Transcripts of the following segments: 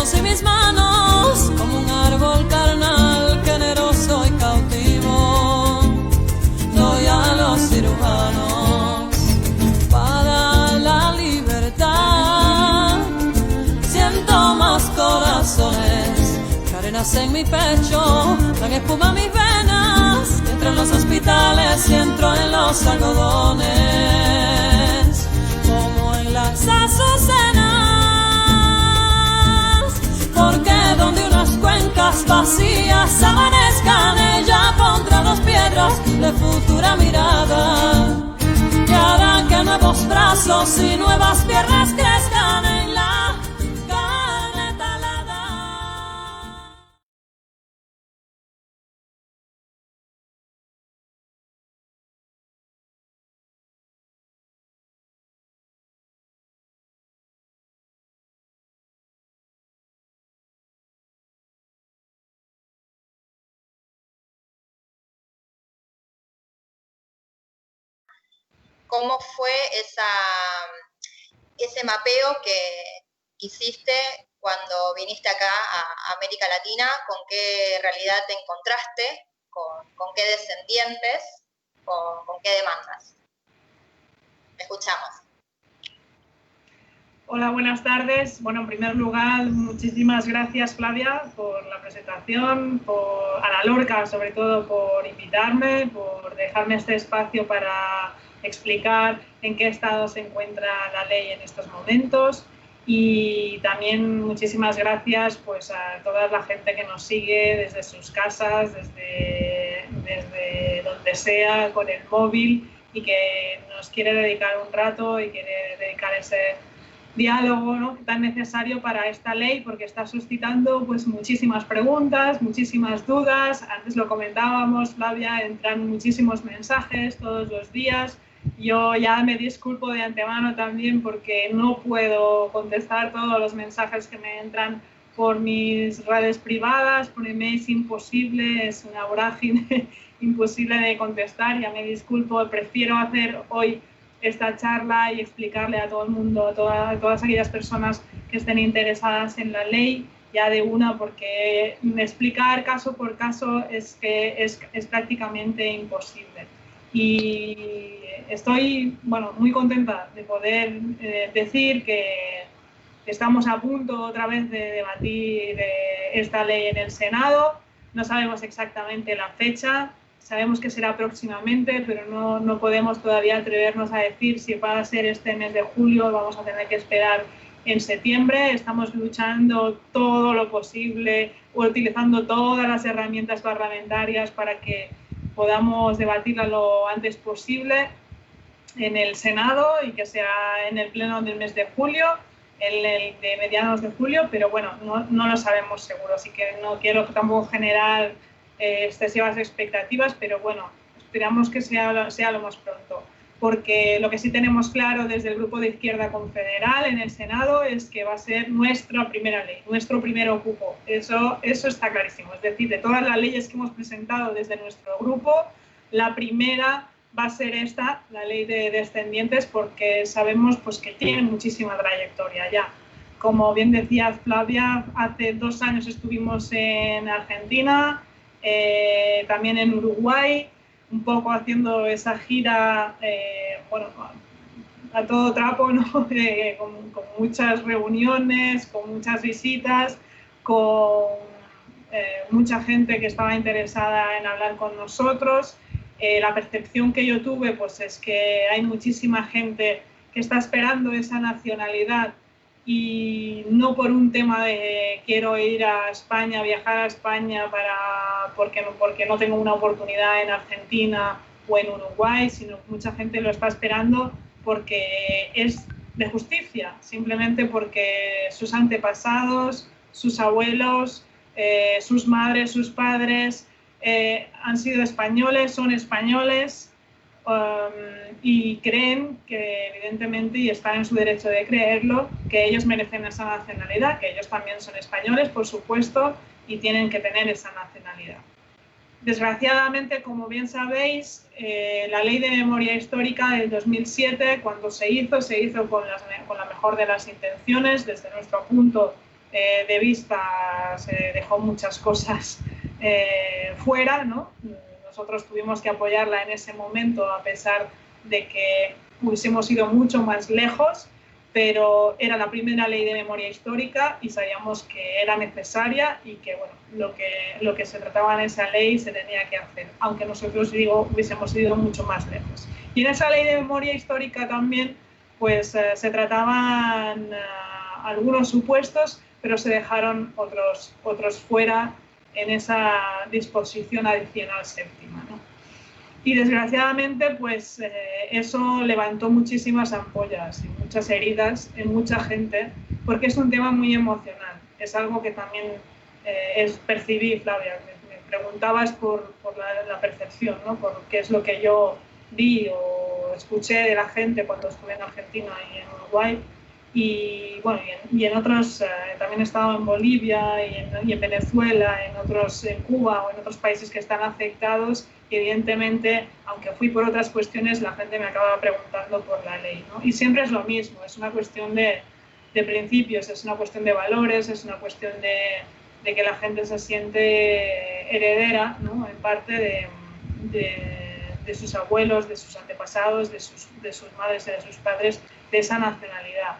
ojos y mis manos, como un árbol carnal, generoso y cautivo, doy a los cirujanos para la libertad. Siento más corazones que arenas en mi pecho, dan espuma mis venas, entro en los hospitales y entro en los algodones, como en las azucenas, porque donde unas cuencas vacías amanezcan, ella pondrá dos piedras de futura mirada, que harán que nuevos brazos y nuevas piernas crezcan en la carne talada. ¿Cómo fue ese mapeo que hiciste cuando viniste acá a América Latina? ¿Con qué realidad te encontraste? ¿Con qué descendientes? ¿Con qué demandas? Te escuchamos. Hola, buenas tardes. Bueno, en primer lugar, muchísimas gracias, Flavia, por la presentación, a la Lorca, sobre todo, por invitarme, por dejarme este espacio para explicar en qué estado se encuentra la ley en estos momentos. Y también muchísimas gracias pues, a toda la gente que nos sigue desde sus casas, desde donde sea, con el móvil, y que nos quiere dedicar un rato y quiere dedicar ese diálogo, ¿no?, tan necesario para esta ley, porque está suscitando pues muchísimas preguntas, muchísimas dudas. Antes lo comentábamos, Flavia, entran muchísimos mensajes todos los días. Yo ya me disculpo de antemano también porque no puedo contestar todos los mensajes que me entran por mis redes privadas, por email es imposible, es una vorágine imposible de contestar. Ya me disculpo, prefiero hacer hoy esta charla y explicarle a todo el mundo, a todas aquellas personas que estén interesadas en la ley, ya de una, porque explicar caso por caso es prácticamente imposible. Y estoy muy contenta de poder decir que estamos a punto otra vez de debatir esta ley en el Senado. No sabemos exactamente la fecha. Sabemos que será próximamente, pero no podemos todavía atrevernos a decir si va a ser este mes de julio o vamos a tener que esperar en septiembre. Estamos luchando todo lo posible, utilizando todas las herramientas parlamentarias para que podamos debatirla lo antes posible en el Senado y que sea en el pleno del mes de julio, el de mediados de julio, pero bueno, no lo sabemos seguro, así que no quiero tampoco generar excesivas expectativas, pero bueno, esperamos que sea lo más pronto, porque lo que sí tenemos claro desde el Grupo de Izquierda Confederal en el Senado es que va a ser nuestra primera ley, nuestro primer cupo. Eso está clarísimo, es decir, de todas las leyes que hemos presentado desde nuestro grupo, la primera va a ser esta, la ley de descendientes, porque sabemos pues, que tiene muchísima trayectoria ya. Como bien decía Flavia, hace 2 años estuvimos en Argentina, también en Uruguay, un poco haciendo esa gira, a todo trapo, ¿no? Con muchas reuniones, con muchas visitas, con mucha gente que estaba interesada en hablar con nosotros. La percepción que yo tuve pues, es que hay muchísima gente que está esperando esa nacionalidad y no por un tema de quiero ir a España, viajar a España porque no tengo una oportunidad en Argentina o en Uruguay, sino que mucha gente lo está esperando porque es de justicia, simplemente porque sus antepasados, sus abuelos, sus madres, sus padres han sido españoles, son españoles, y creen que evidentemente, y están en su derecho de creerlo, que ellos merecen esa nacionalidad, que ellos también son españoles, por supuesto, y tienen que tener esa nacionalidad. Desgraciadamente, como bien sabéis, la Ley de Memoria Histórica del 2007, cuando se hizo con la mejor de las intenciones. Desde nuestro punto de vista se dejó muchas cosas fuera, ¿no? Nosotros tuvimos que apoyarla en ese momento a pesar de que hubiésemos ido mucho más lejos, pero era la primera ley de memoria histórica y sabíamos que era necesaria y que bueno, lo que se trataba en esa ley se tenía que hacer, aunque nosotros, digo, hubiésemos ido mucho más lejos. Y en esa ley de memoria histórica también pues, se trataban algunos supuestos, pero se dejaron otros fuera en esa disposición adicional séptima, ¿no? Y desgraciadamente pues eso levantó muchísimas ampollas y muchas heridas en mucha gente, porque es un tema muy emocional. Es algo que también percibí, Flavia, me preguntabas por la percepción, ¿no? Por qué es lo que yo vi o escuché de la gente cuando estuve en Argentina y en Uruguay. Y bueno, y en otros, también he estado en Bolivia y en Venezuela, en Cuba o en otros países que están afectados. Y evidentemente, aunque fui por otras cuestiones, la gente me acaba preguntando por la ley, ¿no? Y siempre es lo mismo, es una cuestión de principios, es una cuestión de valores, es una cuestión de que la gente se siente heredera, ¿no? En parte de sus abuelos, de sus antepasados, de sus madres y de sus padres, de esa nacionalidad.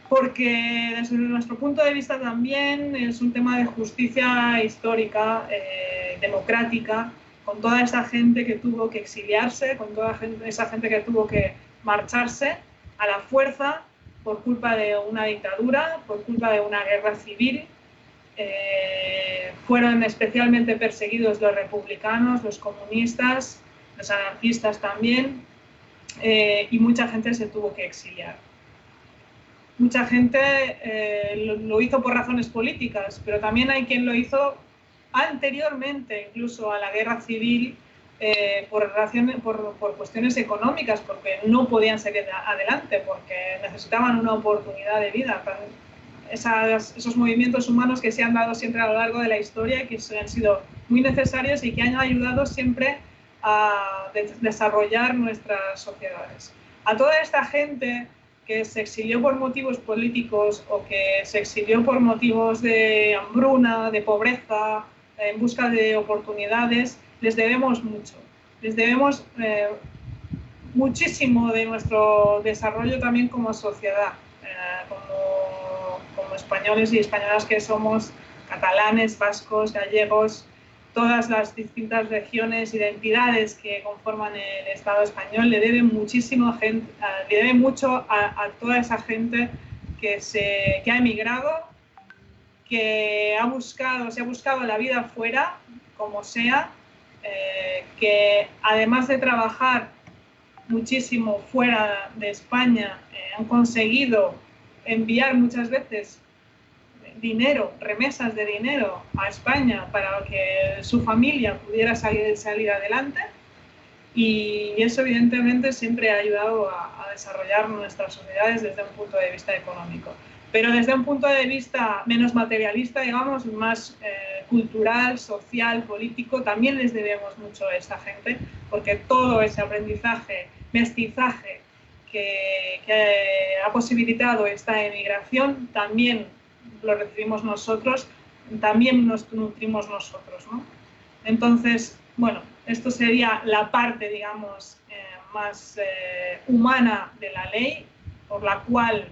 Porque desde nuestro punto de vista también es un tema de justicia histórica, democrática, con toda esa gente que tuvo que exiliarse, con toda esa gente que tuvo que marcharse a la fuerza por culpa de una dictadura, por culpa de una guerra civil. Fueron especialmente perseguidos los republicanos, los comunistas, los anarquistas también, y mucha gente se tuvo que exiliar. Mucha gente lo hizo por razones políticas, pero también hay quien lo hizo anteriormente, incluso a la guerra civil, por cuestiones económicas, porque no podían seguir adelante, porque necesitaban una oportunidad de vida. Esos movimientos humanos que se han dado siempre a lo largo de la historia y que han sido muy necesarios y que han ayudado siempre a desarrollar nuestras sociedades. A toda esta gente que se exilió por motivos políticos o que se exilió por motivos de hambruna, de pobreza, en busca de oportunidades, les debemos mucho. Les debemos muchísimo de nuestro desarrollo también como sociedad, como españoles y españolas que somos, catalanes, vascos, gallegos, todas las distintas regiones, identidades que conforman el Estado español, le deben muchísimo le deben mucho a toda esa gente que ha emigrado, que se ha buscado la vida fuera, como sea, que además de trabajar muchísimo fuera de España, han conseguido enviar muchas veces dinero, remesas de dinero a España para que su familia pudiera salir adelante, y eso evidentemente siempre ha ayudado a desarrollar nuestras sociedades desde un punto de vista económico. Pero desde un punto de vista menos materialista, digamos, más cultural, social, político, también les debemos mucho a esta gente, porque todo ese aprendizaje, mestizaje que ha posibilitado esta emigración, también lo recibimos nosotros, también nos nutrimos nosotros, ¿no? Entonces, bueno, esto sería la parte, digamos, más humana de la ley, por la cual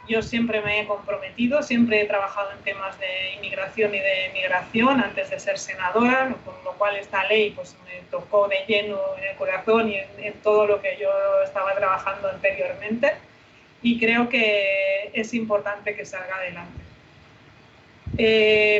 yo siempre me he comprometido, siempre he trabajado en temas de inmigración y de migración antes de ser senadora, con lo cual esta ley pues, me tocó de lleno en el corazón y en todo lo que yo estaba trabajando anteriormente, y creo que es importante que salga adelante.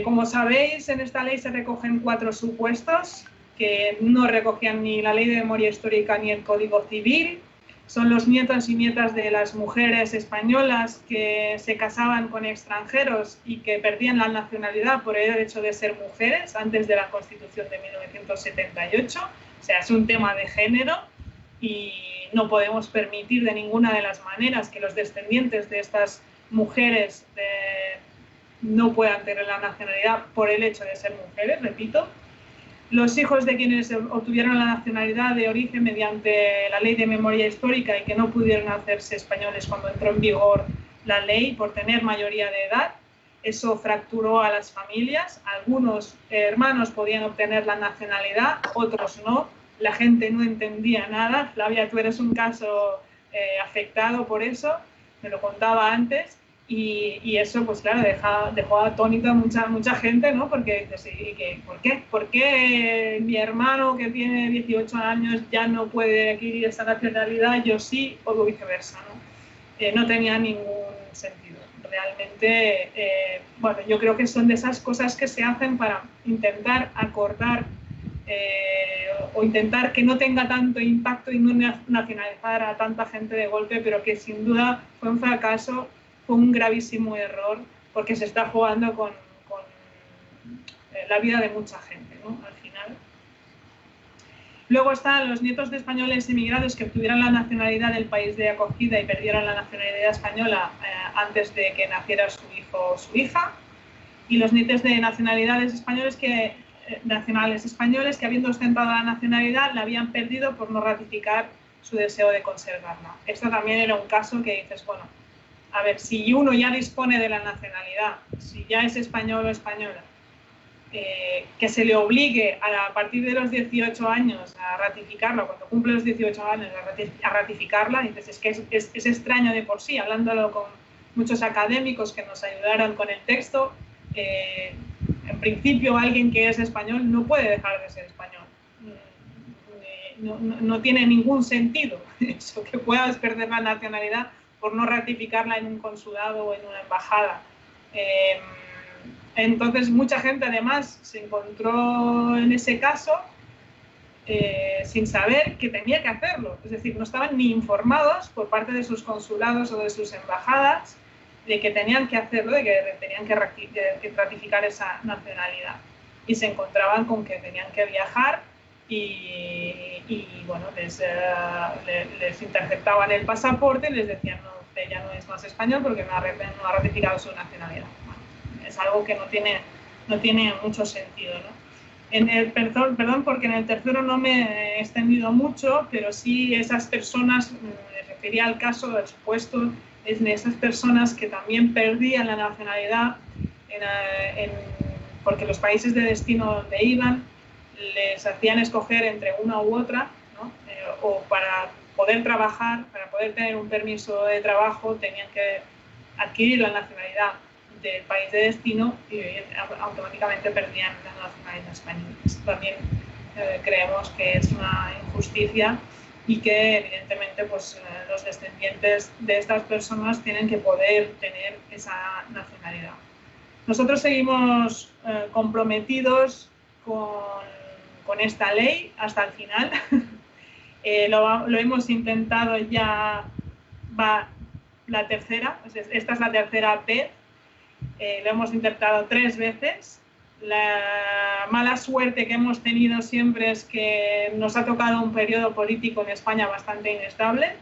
Como sabéis, en esta ley se recogen 4 supuestos que no recogían ni la Ley de Memoria Histórica ni el Código Civil. Son los nietos y nietas de las mujeres españolas que se casaban con extranjeros y que perdían la nacionalidad por el hecho de ser mujeres antes de la Constitución de 1978. O sea, es un tema de género y no podemos permitir de ninguna de las maneras que los descendientes de estas mujeres no puedan tener la nacionalidad por el hecho de ser mujeres, repito. Los hijos de quienes obtuvieron la nacionalidad de origen mediante la Ley de Memoria Histórica y que no pudieron hacerse españoles cuando entró en vigor la ley por tener mayoría de edad, eso fracturó a las familias. Algunos hermanos podían obtener la nacionalidad, otros no. La gente no entendía nada. Flavia, tú eres un caso afectado por eso, me lo contaba antes. Y eso, pues claro, dejó atónita a mucha gente, ¿no? Porque dices, ¿por qué? ¿Por qué mi hermano que tiene 18 años ya no puede adquirir esa nacionalidad, yo sí, o viceversa, ¿no? No tenía ningún sentido. Realmente, bueno, yo creo que son de esas cosas que se hacen para intentar acordar o intentar que no tenga tanto impacto y no nacionalizar a tanta gente de golpe, pero que sin duda fue un fracaso. Fue un gravísimo error porque se está jugando con la vida de mucha gente, ¿no? Al final. Luego están los nietos de españoles emigrados que obtuvieran la nacionalidad del país de acogida y perdieran la nacionalidad española antes de que naciera su hijo o su hija. Y los nietos de nacionales españoles que habiendo ostentado la nacionalidad la habían perdido por no ratificar su deseo de conservarla. Esto también era un caso que dices, bueno, a ver, si uno ya dispone de la nacionalidad, si ya es español o española, que se le obligue a partir de los 18 años a ratificarla, cuando cumple los 18 años a ratificarla, dices, es que es extraño de por sí, hablándolo con muchos académicos que nos ayudaron con el texto, en principio alguien que es español no puede dejar de ser español. No tiene ningún sentido eso, que puedas perder la nacionalidad por no ratificarla en un consulado o en una embajada. Entonces, mucha gente además se encontró en ese caso sin saber que tenía que hacerlo. Es decir, no estaban ni informados por parte de sus consulados o de sus embajadas de que tenían que hacerlo, de que tenían que ratificar esa nacionalidad. Y se encontraban con que tenían que viajar y bueno, les interceptaban el pasaporte y les decían, no, usted ya no es más español porque no ha ratificado su nacionalidad. Bueno, es algo que no tiene mucho sentido, ¿no? Perdón, porque en el tercero no me he extendido mucho, pero sí esas personas, me refería al caso del supuesto, es de esas personas que también perdían la nacionalidad porque los países de destino donde iban les hacían escoger entre una u otra, ¿no? O para poder trabajar, para poder tener un permiso de trabajo, tenían que adquirir la nacionalidad del país de destino y automáticamente perdían la nacionalidad española. También creemos que es una injusticia y que evidentemente pues, los descendientes de estas personas tienen que poder tener esa nacionalidad. Nosotros seguimos comprometidos con esta ley hasta el final. Lo hemos intentado ya, va la tercera, esta es la tercera vez, lo hemos intentado 3 veces. La mala suerte que hemos tenido siempre es que nos ha tocado un periodo político en España bastante inestable.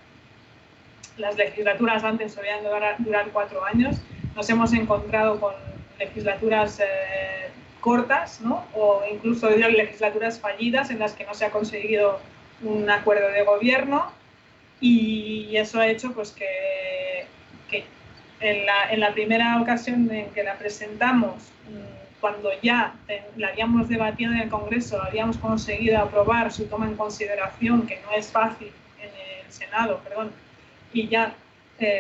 Las legislaturas antes solían durar 4 años. Nos hemos encontrado con legislaturas cortas, ¿no? O incluso legislaturas fallidas en las que no se ha conseguido un acuerdo de gobierno y eso ha hecho pues, que en la primera ocasión en que la presentamos, cuando ya la habíamos debatido en el Congreso, habíamos conseguido aprobar su toma en consideración, que no es fácil en el Senado, perdón, y ya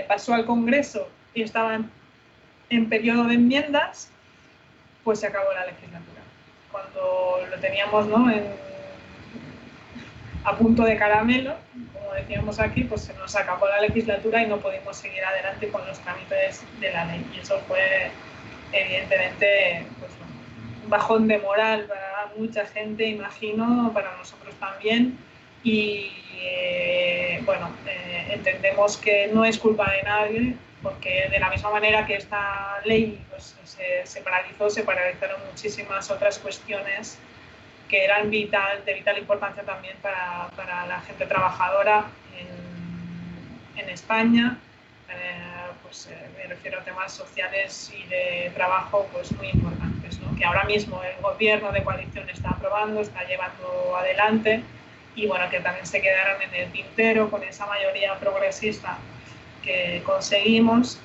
pasó al Congreso y estaban en periodo de enmiendas, pues se acabó la legislatura. Cuando lo teníamos, ¿no? A punto de caramelo, como decíamos aquí, pues se nos acabó la legislatura y no pudimos seguir adelante con los trámites de la ley. Y eso fue, evidentemente, pues, un bajón de moral para mucha gente, imagino, para nosotros también. Y bueno, entendemos que no es culpa de nadie, porque de la misma manera que esta ley pues, se paralizaron muchísimas otras cuestiones que eran de vital importancia también para la gente trabajadora en España. Pues, me refiero a temas sociales y de trabajo pues, muy importantes, ¿no? Que ahora mismo el gobierno de coalición está aprobando, está llevando adelante y bueno, que también se quedaron en el tintero con esa mayoría progresista que conseguimos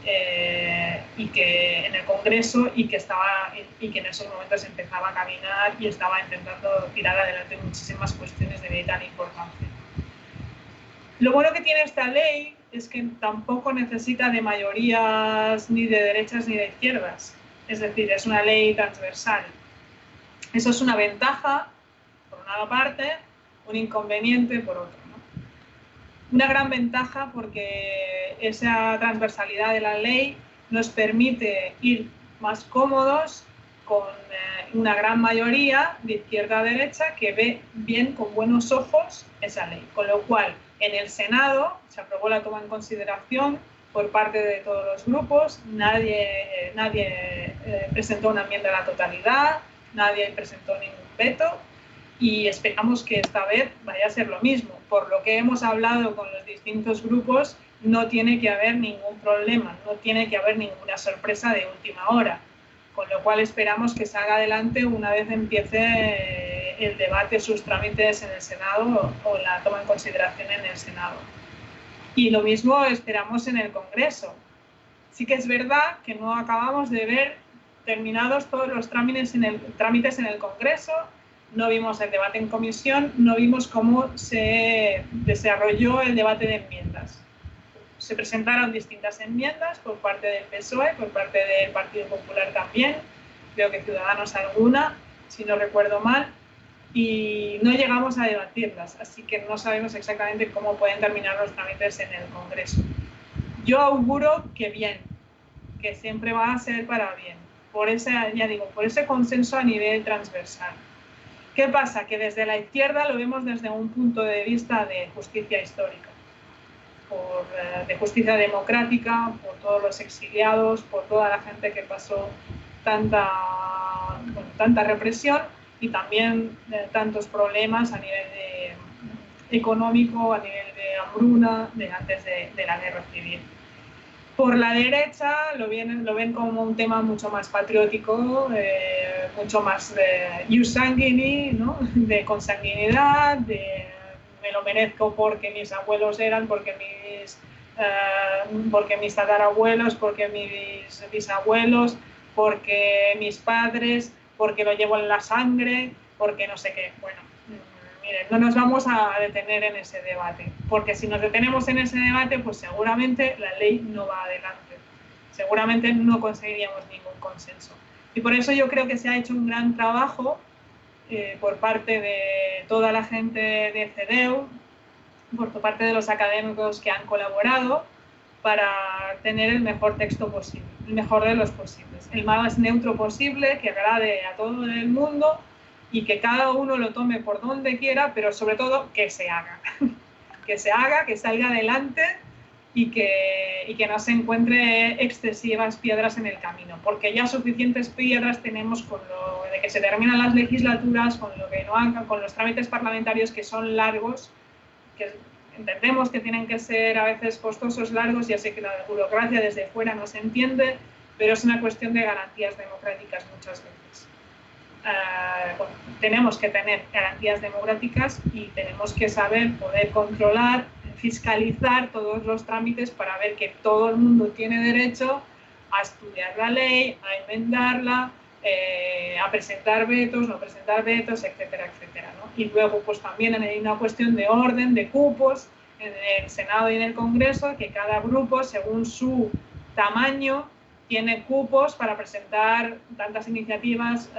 y que en el Congreso y que en esos momentos empezaba a caminar y estaba intentando tirar adelante muchísimas cuestiones de vital importancia. Lo bueno que tiene esta ley es que tampoco necesita de mayorías ni de derechas ni de izquierdas, es decir, es una ley transversal. Eso es una ventaja, por una parte, un inconveniente por otro, ¿no? Una gran ventaja porque esa transversalidad de la ley nos permite ir más cómodos con una gran mayoría de izquierda a derecha que ve bien, con buenos ojos, esa ley. Con lo cual, en el Senado se aprobó la toma en consideración por parte de todos los grupos, nadie presentó una enmienda a la totalidad, nadie presentó ningún veto y esperamos que esta vez vaya a ser lo mismo. Por lo que hemos hablado con los distintos grupos, no tiene que haber ningún problema, no tiene que haber ninguna sorpresa de última hora, con lo cual esperamos que salga adelante una vez empiece el debate, sus trámites en el Senado o la toma en consideración en el Senado. Y lo mismo esperamos en el Congreso. Sí que es verdad que no acabamos de ver terminados todos los trámites en el Congreso, no vimos el debate en comisión, no vimos cómo se desarrolló el debate de enmiendas. Se presentaron distintas enmiendas por parte del PSOE, por parte del Partido Popular también, creo que Ciudadanos alguna, si no recuerdo mal, y no llegamos a debatirlas, así que no sabemos exactamente cómo pueden terminar los trámites en el Congreso. Yo auguro que bien, que siempre va a ser para bien, por ese consenso a nivel transversal. ¿Qué pasa? Que desde la izquierda lo vemos desde un punto de vista de justicia histórica, de justicia democrática, por todos los exiliados, por toda la gente que pasó tanta represión y también tantos problemas a nivel económico, a nivel de hambruna, antes de la guerra civil. Por la derecha lo ven como un tema mucho más patriótico, mucho más ius sanguini, ¿no? De consanguinidad, me lo merezco porque mis abuelos eran, porque mis tatarabuelos, porque mis bisabuelos, porque mis padres, porque lo llevo en la sangre, porque no sé qué. Bueno, miren, no nos vamos a detener en ese debate, porque si nos detenemos en ese debate, pues seguramente la ley no va adelante, seguramente no conseguiríamos ningún consenso. Y por eso yo creo que se ha hecho un gran trabajo por parte de toda la gente de CEDEU, por parte de los académicos que han colaborado para tener el mejor texto posible, el mejor de los posibles, el más neutro posible, que agrade a todo el mundo y que cada uno lo tome por donde quiera, pero sobre todo que se haga, que salga adelante y que no se encuentre excesivas piedras en el camino, porque ya suficientes piedras tenemos con lo de que se terminan las legislaturas, con lo que no hagan, con los trámites parlamentarios que son largos, que entendemos que tienen que ser a veces costosos, largos, ya sé que la burocracia desde fuera no se entiende, pero es una cuestión de garantías democráticas muchas veces. Bueno, tenemos que tener garantías democráticas y tenemos que saber poder controlar, fiscalizar todos los trámites para ver que todo el mundo tiene derecho a estudiar la ley, a enmendarla, a presentar vetos, no presentar vetos, etcétera, etcétera, ¿no? Y luego pues también hay una cuestión de orden, de cupos en el Senado y en el Congreso, que cada grupo, según su tamaño, tiene cupos para presentar tantas iniciativas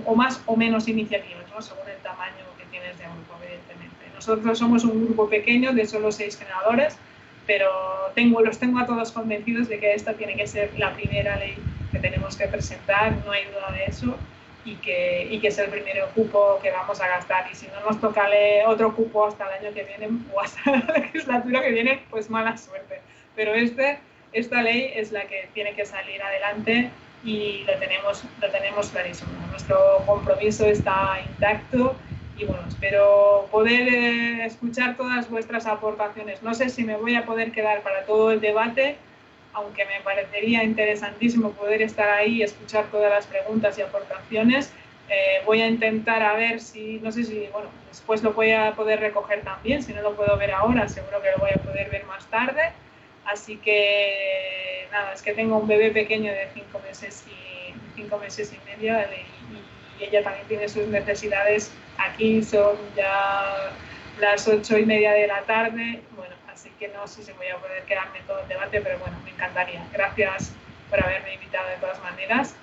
o más o menos iniciativas, ¿no? Según el tamaño que tienes de grupo, evidentemente. Nosotros somos un grupo pequeño de solo 6 senadores, pero los tengo a todos convencidos de que esta tiene que ser la primera ley que tenemos que presentar, no hay duda de eso, y que es el primer cupo que vamos a gastar. Y si no nos toca otro cupo hasta el año que viene o hasta la legislatura que viene, pues mala suerte. Pero esta ley es la que tiene que salir adelante y lo tenemos clarísimo. Nuestro compromiso está intacto y bueno, espero poder escuchar todas vuestras aportaciones. No sé si me voy a poder quedar para todo el debate, aunque me parecería interesantísimo poder estar ahí y escuchar todas las preguntas y aportaciones. Voy a intentar a ver si, no sé si, bueno, después lo voy a poder recoger también, si no lo puedo ver ahora, seguro que lo voy a poder ver más tarde. Así que nada, es que tengo un bebé pequeño de 5 meses y medio y ella también tiene sus necesidades. Aquí son ya las 8:30 de la tarde, bueno, así que no sé si voy a poder quedarme todo el debate, pero bueno, me encantaría. Gracias por haberme invitado de todas maneras.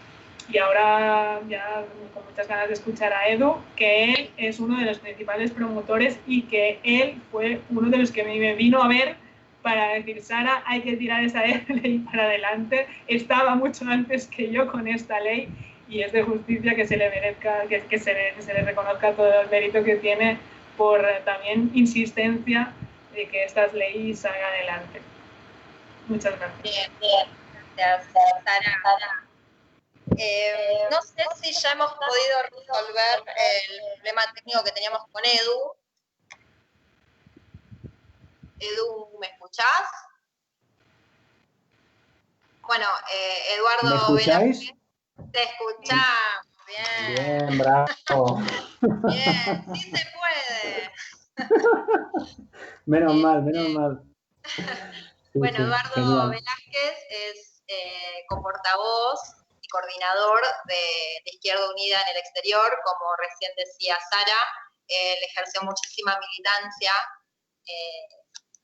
Y ahora ya con muchas ganas de escuchar a Edu, que él es uno de los principales promotores y que él fue uno de los que me vino a ver para decir, Sara, hay que tirar esa ley para adelante. Estaba mucho antes que yo con esta ley y es de justicia que se le merezca, que se le reconozca todo el mérito que tiene por también insistencia de que estas leyes salgan adelante. Muchas gracias. Bien, gracias, Sara. No sé si ya hemos podido resolver el problema técnico que teníamos con Edu. Edu, ¿me escuchás? Bueno, Eduardo, ¿me escucháis? Te escuchamos, bien. Bien, bravo. Bien, sí se puede. Menos mal. Sí, bueno, sí, Eduardo genial. Velázquez es coportavoz y coordinador de Izquierda Unida en el exterior. Como recién decía Sara, él ejerció muchísima militancia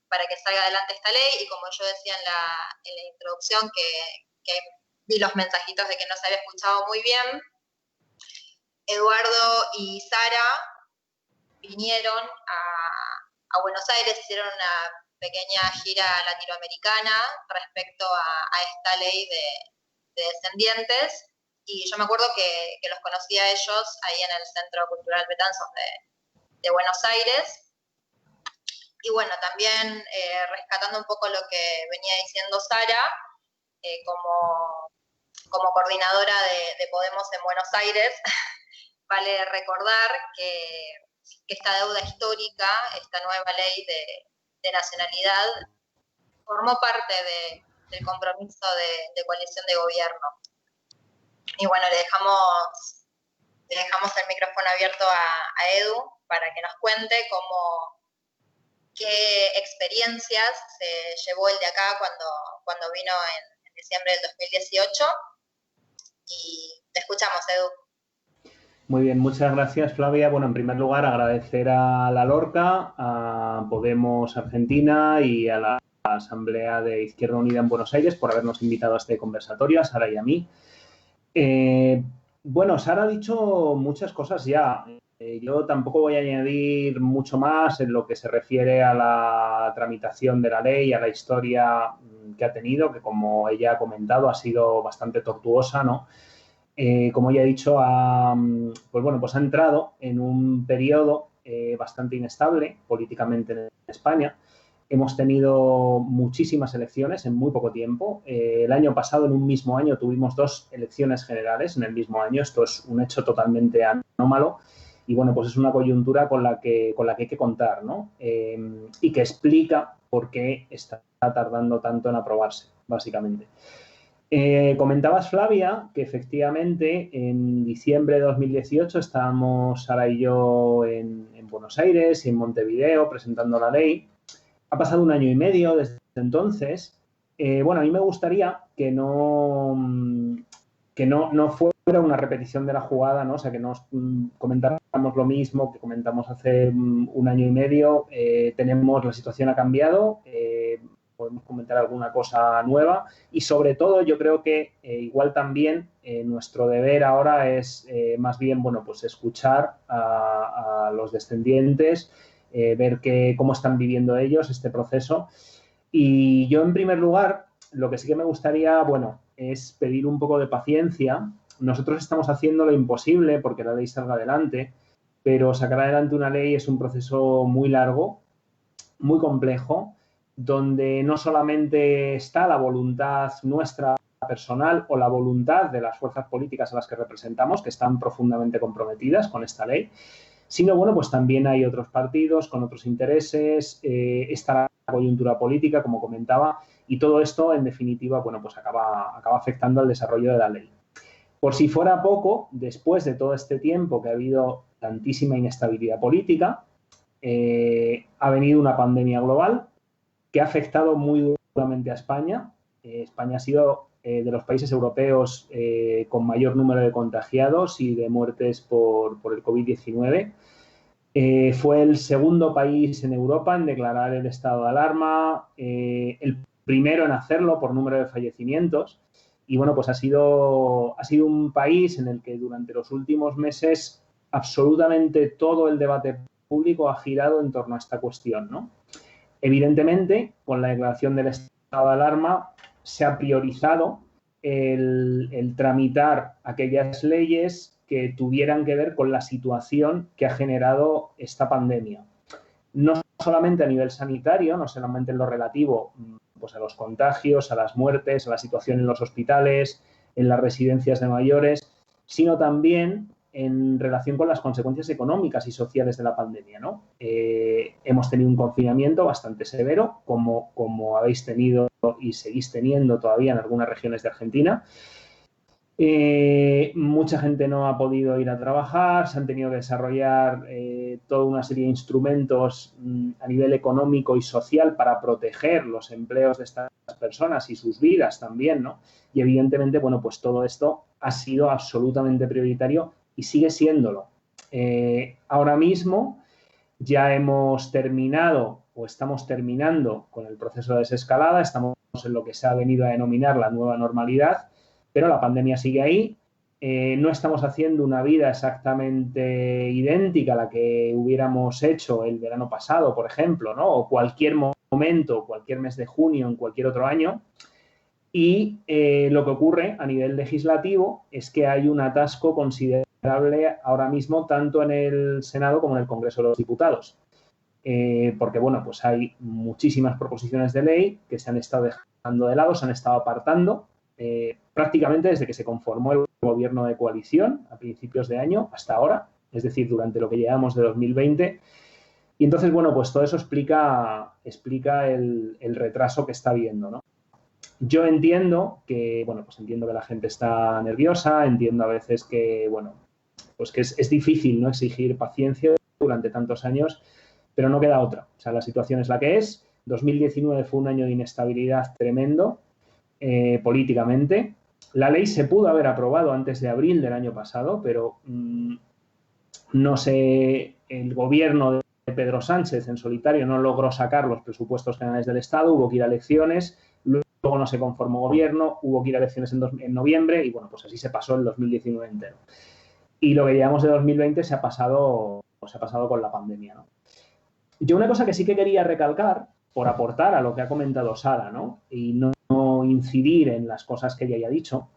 para que salga adelante esta ley, y como yo decía en la introducción, que vi los mensajitos de que no se había escuchado muy bien, Eduardo y Sara vinieron a Buenos Aires, hicieron una pequeña gira latinoamericana respecto a esta ley de descendientes, y yo me acuerdo que los conocí a ellos ahí en el Centro Cultural Betanzos de Buenos Aires. Y bueno, también rescatando un poco lo que venía diciendo Sara, como coordinadora de Podemos en Buenos Aires, vale recordar que esta deuda histórica, esta nueva ley de nacionalidad, formó parte del compromiso de coalición de gobierno. Y bueno, le dejamos el micrófono abierto a Edu para que nos cuente qué experiencias se llevó el de acá cuando vino en diciembre del 2018. Y te escuchamos, Edu. Muy bien, muchas gracias, Flavia. Bueno, en primer lugar, agradecer a la Lorca, a Podemos Argentina y a la Asamblea de Izquierda Unida en Buenos Aires por habernos invitado a este conversatorio, a Sara y a mí. Bueno, Sara ha dicho muchas cosas ya. Yo tampoco voy a añadir mucho más en lo que se refiere a la tramitación de la ley, a la historia que ha tenido, que como ella ha comentado ha sido bastante tortuosa, ¿no? Como ya he dicho, pues ha entrado en un periodo bastante inestable políticamente en España. Hemos tenido muchísimas elecciones en muy poco tiempo. El año pasado, en un mismo año, tuvimos 2 elecciones generales en el mismo año. Esto es un hecho totalmente anómalo y, bueno, pues es una coyuntura con la que hay que contar, ¿no? Y que explica por qué está tardando tanto en aprobarse, básicamente. Comentabas, Flavia, que efectivamente en diciembre de 2018 estábamos Sara y yo en Buenos Aires y en Montevideo presentando la ley. Ha pasado 1 año y medio desde entonces. A mí me gustaría que no fuera una repetición de la jugada, ¿no? O sea, que no comentáramos lo mismo que comentamos hace 1 año y medio. Tenemos, la situación ha cambiado, podemos comentar alguna cosa nueva y, sobre todo, yo creo que igual también nuestro deber ahora es más bien, pues escuchar a los descendientes, ver cómo están viviendo ellos este proceso. Y yo, en primer lugar, lo que sí que me gustaría, es pedir un poco de paciencia. Nosotros estamos haciendo lo imposible porque la ley salga adelante, pero sacar adelante una ley es un proceso muy largo, muy complejo, donde no solamente está la voluntad nuestra personal o la voluntad de las fuerzas políticas a las que representamos, que están profundamente comprometidas con esta ley, sino, pues también hay otros partidos con otros intereses, está la coyuntura política, como comentaba, y todo esto, en definitiva, pues acaba afectando al desarrollo de la ley. Por si fuera poco, después de todo este tiempo que ha habido tantísima inestabilidad política, ha venido una pandemia global que ha afectado muy solamente a España. España ha sido de los países europeos con mayor número de contagiados y de muertes por el COVID-19. Fue el segundo país en Europa en declarar el estado de alarma, el primero en hacerlo por número de fallecimientos. Y bueno, pues ha sido un país en el que durante los últimos meses absolutamente todo el debate público ha girado en torno a esta cuestión, ¿no? Evidentemente, con la declaración del estado de alarma se ha priorizado el tramitar aquellas leyes que tuvieran que ver con la situación que ha generado esta pandemia. No solamente a nivel sanitario, no solamente en lo relativo pues a los contagios, a las muertes, a la situación en los hospitales, en las residencias de mayores, sino también en relación con las consecuencias económicas y sociales de la pandemia, ¿no? Hemos tenido un confinamiento bastante severo, como habéis tenido y seguís teniendo todavía en algunas regiones de Argentina. Mucha gente no ha podido ir a trabajar, se han tenido que desarrollar toda una serie de instrumentos a nivel económico y social para proteger los empleos de estas personas y sus vidas también, ¿no? Y evidentemente, bueno, pues todo esto ha sido absolutamente prioritario y sigue siéndolo. Ahora mismo ya hemos terminado o estamos terminando con el proceso de desescalada, estamos en lo que se ha venido a denominar la nueva normalidad, pero la pandemia sigue ahí. No estamos haciendo una vida exactamente idéntica a la que hubiéramos hecho el verano pasado, por ejemplo, ¿no? O cualquier momento, cualquier mes de junio, en cualquier otro año. Y lo que ocurre a nivel legislativo es que hay un atasco considerable ahora mismo tanto en el Senado como en el Congreso de los Diputados. Porque, bueno, pues hay muchísimas proposiciones de ley que se han estado dejando de lado, se han estado apartando prácticamente desde que se conformó el gobierno de coalición a principios de año hasta ahora, es decir, durante lo que llevamos de 2020. Y entonces, bueno, pues todo eso explica el retraso que está habiendo, ¿no? Yo entiendo que, bueno, pues entiendo que la gente está nerviosa, entiendo a veces que, bueno, pues que es difícil, ¿no?, exigir paciencia durante tantos años, pero no queda otra. O sea, la situación es la que es. 2019 fue un año de inestabilidad tremendo políticamente. La ley se pudo haber aprobado antes de abril del año pasado, pero no sé, el gobierno de Pedro Sánchez en solitario no logró sacar los presupuestos generales del Estado, hubo que ir a elecciones, luego no se conformó gobierno, hubo que ir a elecciones en noviembre y, bueno, pues así se pasó el 2019 entero. Y lo que llevamos de 2020 se ha pasado con la pandemia, ¿no? Yo una cosa que sí que quería recalcar, por aportar a lo que ha comentado Sara, ¿no?, y no incidir en las cosas que ella haya dicho,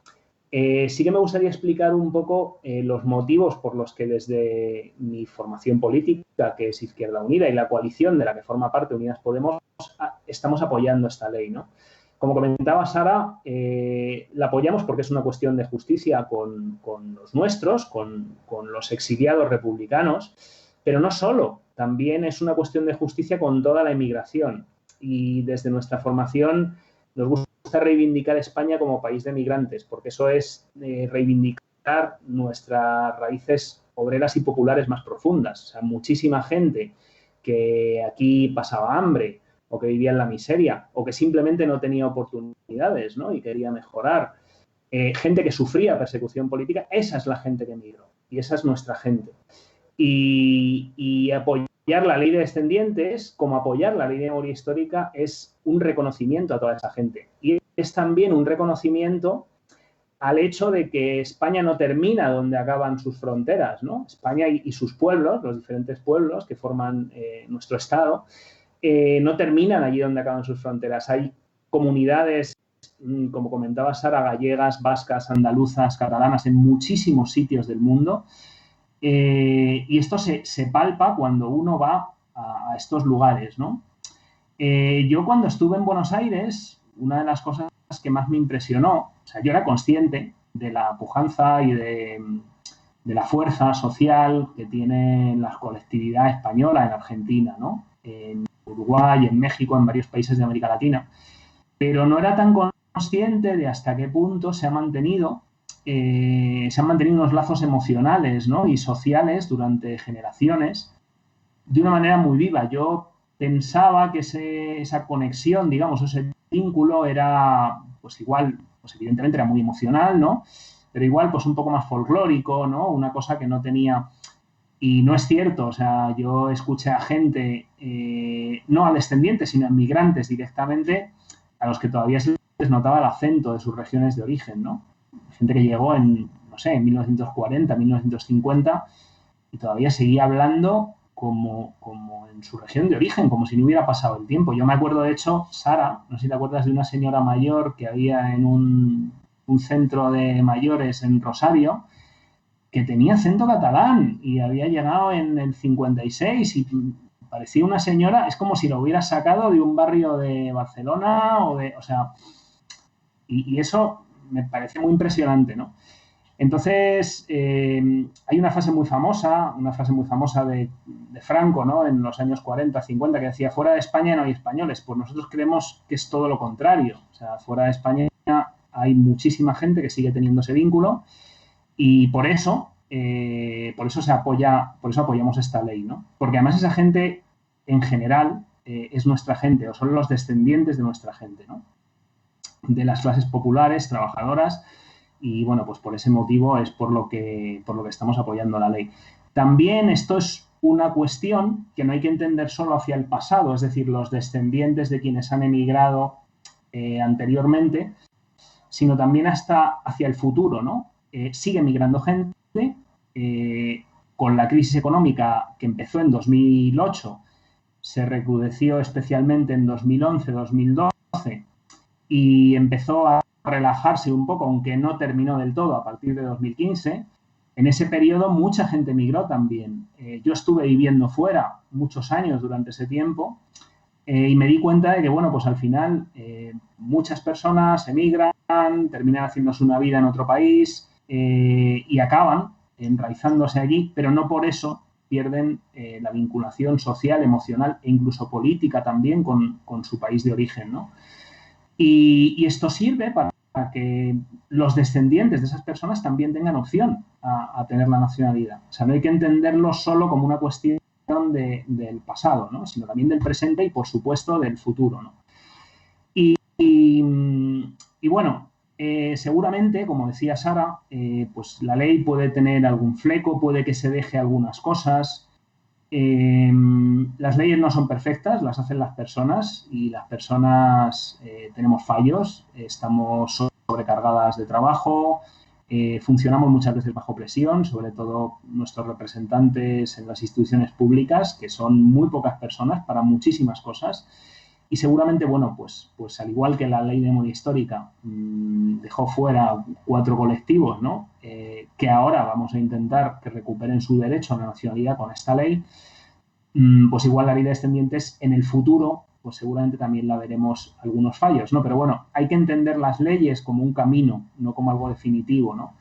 sí que me gustaría explicar un poco los motivos por los que desde mi formación política, que es Izquierda Unida, y la coalición de la que forma parte Unidas Podemos, estamos apoyando esta ley, ¿no? Como comentaba Sara, la apoyamos porque es una cuestión de justicia con los nuestros, con los exiliados republicanos, pero no solo, también es una cuestión de justicia con toda la inmigración. Y desde nuestra formación nos gusta reivindicar España como país de migrantes, porque eso es reivindicar nuestras raíces obreras y populares más profundas. O sea, muchísima gente que aquí pasaba hambre o que vivía en la miseria o que simplemente no tenía oportunidades, ¿no?, y quería mejorar. Gente que sufría persecución política, esa es la gente que emigró y esa es nuestra gente. Y apoyar la ley de descendientes, como apoyar la ley de memoria histórica, es un reconocimiento a toda esa gente. Y es también un reconocimiento al hecho de que España no termina donde acaban sus fronteras, ¿no? España y sus pueblos, los diferentes pueblos que forman nuestro Estado, no terminan allí donde acaban sus fronteras. Hay comunidades, como comentaba Sara, gallegas, vascas, andaluzas, catalanas, en muchísimos sitios del mundo. Y esto se palpa cuando uno va a estos lugares, ¿no? Yo cuando estuve en Buenos Aires, una de las cosas que más me impresionó, o sea, yo era consciente de la pujanza y de la fuerza social que tiene la colectividad española en Argentina, ¿no?, en Uruguay, en México, en varios países de América Latina, pero no era tan consciente de hasta qué punto se han mantenido unos lazos emocionales, ¿no?, y sociales durante generaciones de una manera muy viva. Yo pensaba que esa conexión, digamos, ese vínculo era, pues igual, pues evidentemente era muy emocional, ¿no? Pero igual, pues un poco más folclórico, ¿no? Una cosa que no tenía... Y no es cierto, o sea, yo escuché a gente, no a descendientes, sino a migrantes directamente, a los que todavía se les notaba el acento de sus regiones de origen, ¿no? Gente que llegó en, no sé, en 1940, 1950, y todavía seguía hablando como en su región de origen, como si no hubiera pasado el tiempo. Yo me acuerdo, de hecho, Sara, no sé si te acuerdas de una señora mayor que había en un centro de mayores en Rosario, que tenía acento catalán y había llegado en el 56 y parecía una señora, es como si lo hubiera sacado de un barrio de Barcelona o sea, y eso me parece muy impresionante, ¿no? Entonces, hay una frase muy famosa de Franco, ¿no? En los años 40, 50, que decía, fuera de España no hay españoles. Pues nosotros creemos que es todo lo contrario. O sea, fuera de España hay muchísima gente que sigue teniendo ese vínculo y por eso apoyamos esta ley, ¿no? Porque además esa gente, en general, es nuestra gente, o son los descendientes de nuestra gente, ¿no? De las clases populares, trabajadoras, y bueno, pues por ese motivo es por lo que estamos apoyando la ley. También esto es una cuestión que no hay que entender solo hacia el pasado, es decir, los descendientes de quienes han emigrado anteriormente, sino también hasta hacia el futuro, ¿no? Sigue migrando gente, con la crisis económica que empezó en 2008, se recrudeció especialmente en 2011, 2012 y empezó a relajarse un poco, aunque no terminó del todo a partir de 2015. En ese periodo mucha gente migró también. Yo estuve viviendo fuera muchos años durante ese tiempo y me di cuenta de que, bueno, pues al final muchas personas emigran, terminan haciéndose una vida en otro país y acaban enraizándose allí, pero no por eso pierden la vinculación social, emocional e incluso política también con su país de origen, ¿no? Y esto sirve para que los descendientes de esas personas también tengan opción a tener la nacionalidad. O sea, no hay que entenderlo solo como una cuestión del pasado, ¿no? Sino también del presente y, por supuesto, del futuro, ¿no? Y bueno, seguramente, como decía Sara, pues la ley puede tener algún fleco, puede que se deje algunas cosas. Las leyes no son perfectas, las hacen las personas y las personas tenemos fallos, estamos sobrecargadas de trabajo, funcionamos muchas veces bajo presión, sobre todo nuestros representantes en las instituciones públicas, que son muy pocas personas para muchísimas cosas. Y seguramente, bueno, pues al igual que la ley de memoria histórica dejó fuera 4 colectivos, ¿no? Que ahora vamos a intentar que recuperen su derecho a la nacionalidad con esta ley, pues igual la ley de descendientes en el futuro, pues seguramente también la veremos algunos fallos, ¿no? Pero bueno, hay que entender las leyes como un camino, no como algo definitivo, ¿no?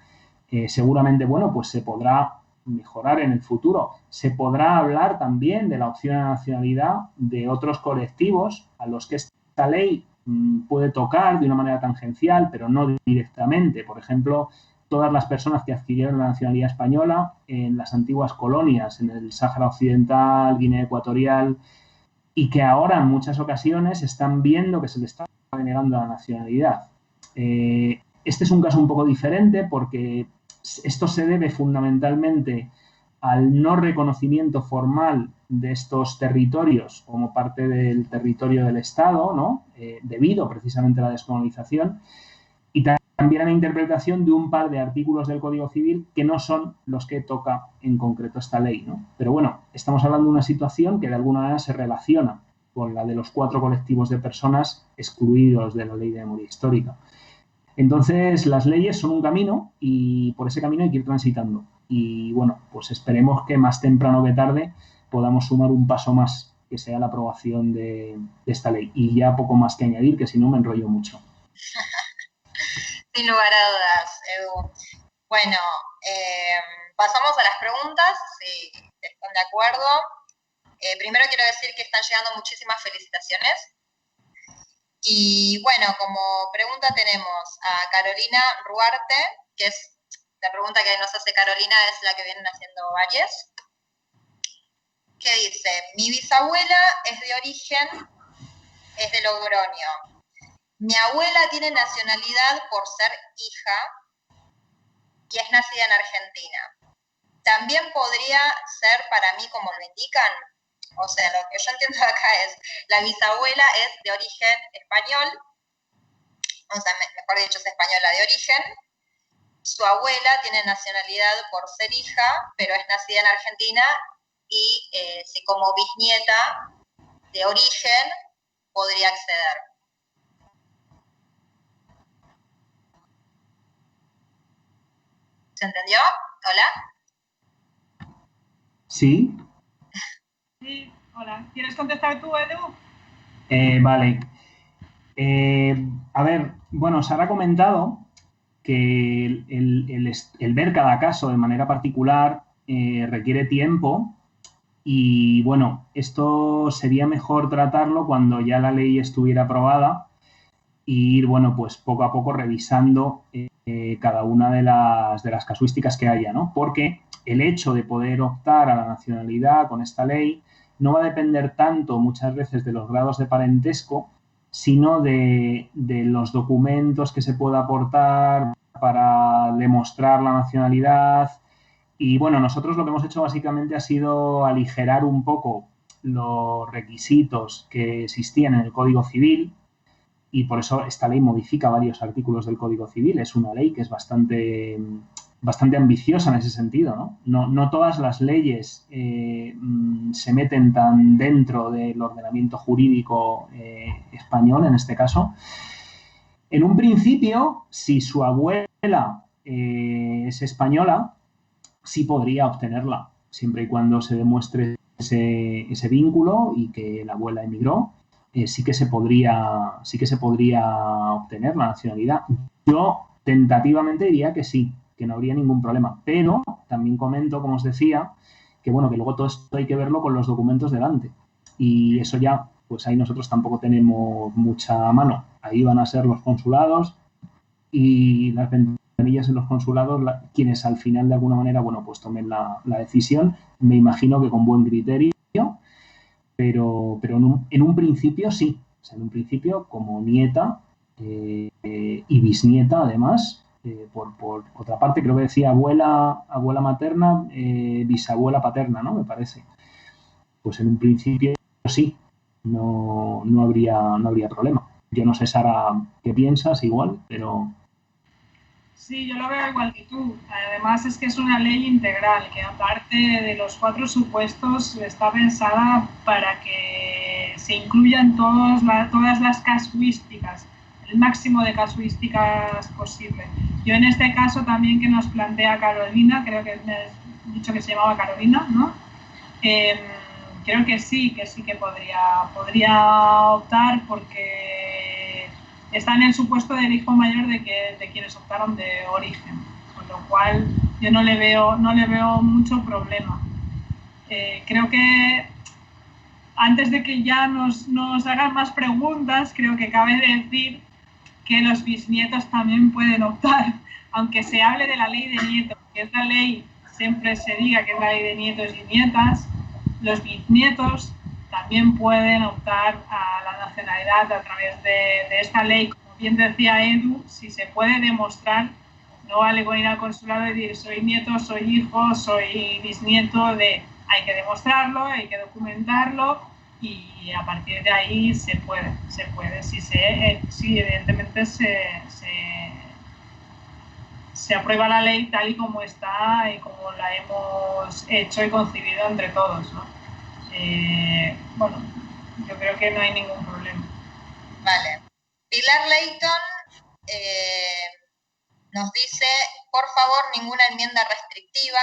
Seguramente, bueno, pues se podrá mejorar en el futuro. Se podrá hablar también de la opción a la nacionalidad de otros colectivos a los que esta ley puede tocar de una manera tangencial, pero no directamente. Por ejemplo, todas las personas que adquirieron la nacionalidad española en las antiguas colonias, en el Sáhara Occidental, Guinea Ecuatorial, y que ahora en muchas ocasiones están viendo que se les está denegando la nacionalidad. Este es un caso un poco diferente porque esto se debe fundamentalmente al no reconocimiento formal de estos territorios como parte del territorio del Estado, ¿no? Debido precisamente a la descolonización, y también a la interpretación de un par de artículos del Código Civil que no son los que toca en concreto esta ley, ¿no? Pero bueno, estamos hablando de una situación que de alguna manera se relaciona con la de los 4 colectivos de personas excluidos de la ley de memoria histórica. Entonces, las leyes son un camino y por ese camino hay que ir transitando. Y bueno, pues esperemos que más temprano que tarde podamos sumar un paso más, que sea la aprobación de esta ley. Y ya poco más que añadir, que si no me enrollo mucho. Sin lugar a dudas, Edu. Bueno, pasamos a las preguntas, si están de acuerdo. Primero quiero decir que están llegando muchísimas felicitaciones. Y bueno, como pregunta tenemos a Carolina Ruarte, que es la pregunta que nos hace Carolina, es la que vienen haciendo varias, que dice: mi bisabuela es de Logroño, Mi abuela tiene nacionalidad por ser hija y es nacida en Argentina. También podría ser para mí como lo indican. O sea, lo que yo entiendo acá es, la bisabuela es de origen español, o sea, mejor dicho, es española de origen. Su abuela tiene nacionalidad por ser hija, pero es nacida en Argentina y si como bisnieta de origen podría acceder. ¿Se entendió? ¿Hola? ¿Sí? Sí, hola. ¿Quieres contestar tú, Edu? Vale. A ver, bueno, Sara ha comentado que el ver cada caso de manera particular requiere tiempo y, bueno, esto sería mejor tratarlo cuando ya la ley estuviera aprobada e ir, bueno, pues poco a poco revisando cada una de las casuísticas que haya, ¿no? Porque el hecho de poder optar a la nacionalidad con esta ley no va a depender tanto muchas veces de los grados de parentesco, sino de los documentos que se pueda aportar para demostrar la nacionalidad. Y bueno, nosotros lo que hemos hecho básicamente ha sido aligerar un poco los requisitos que existían en el Código Civil y por eso esta ley modifica varios artículos del Código Civil. Es una ley que es bastante ambiciosa en ese sentido, ¿no? No todas las leyes se meten tan dentro del ordenamiento jurídico español, en este caso. En un principio, si su abuela es española, sí podría obtenerla, siempre y cuando se demuestre ese vínculo y que la abuela emigró. Sí que se podría obtener la nacionalidad. Yo tentativamente diría que sí, que no habría ningún problema, pero también comento, como os decía, que bueno, que luego todo esto hay que verlo con los documentos delante y eso ya, pues ahí nosotros tampoco tenemos mucha mano. Ahí van a ser los consulados y las ventanillas en los consulados quienes al final de alguna manera, bueno, pues tomen la decisión, me imagino que con buen criterio. Pero en un principio sí, o sea, en un principio como nieta y bisnieta además, por otra parte creo que decía abuela materna, bisabuela paterna, ¿no? Me parece. Pues en un principio sí, no habría problema. Yo no sé, Sara, qué piensas igual, pero... Sí, yo lo veo igual que tú. Además es que es una ley integral, que aparte de los 4 supuestos está pensada para que se incluyan todas las casuísticas, el máximo de casuísticas posible. Yo en este caso también que nos plantea Carolina, creo que me has dicho que se llamaba Carolina, ¿no? Creo que sí que podría optar porque está en el supuesto del hijo mayor de quienes optaron de origen, con lo cual yo no le veo mucho problema. Creo que antes de que ya nos hagan más preguntas, creo que cabe decir que los bisnietos también pueden optar, aunque se hable de la ley de nietos, que esta ley siempre se diga que es la ley de nietos y nietas, los bisnietos también pueden optar a la nacionalidad a través de esta ley. Como bien decía Edu, si se puede demostrar, no vale con ir al consulado y decir soy nieto, soy hijo, soy bisnieto de... Hay que demostrarlo, hay que documentarlo y a partir de ahí se puede. Si evidentemente se aprueba la ley tal y como está y como la hemos hecho y concebido entre todos, ¿no? Bueno, yo creo que no hay ningún problema. Vale. Pilar Leighton nos dice, por favor, ninguna enmienda restrictiva.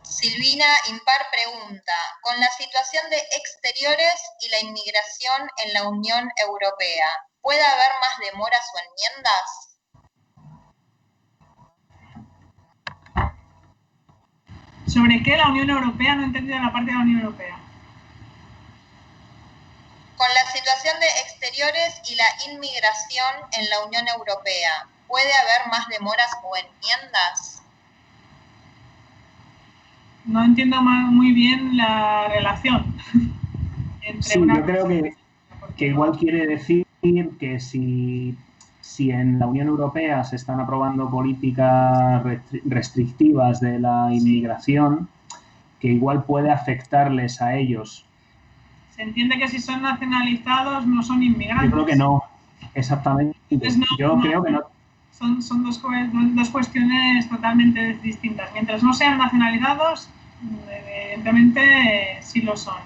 Silvina Impar pregunta, con la situación de exteriores y la inmigración en la Unión Europea, ¿puede haber más demoras o enmiendas? ¿Sobre qué? La Unión Europea, no he entendido la parte de la Unión Europea. Con la situación de exteriores y la inmigración en la Unión Europea, ¿puede haber más demoras o enmiendas? No entiendo muy bien la relación entre sí, yo creo que igual quiere decir que si en la Unión Europea se están aprobando políticas restrictivas de la inmigración, que igual puede afectarles a ellos. Se entiende que si son nacionalizados no son inmigrantes. Yo creo que no, exactamente. Pues no, Yo creo que no. Son dos cuestiones totalmente distintas. Mientras no sean nacionalizados, evidentemente sí lo son.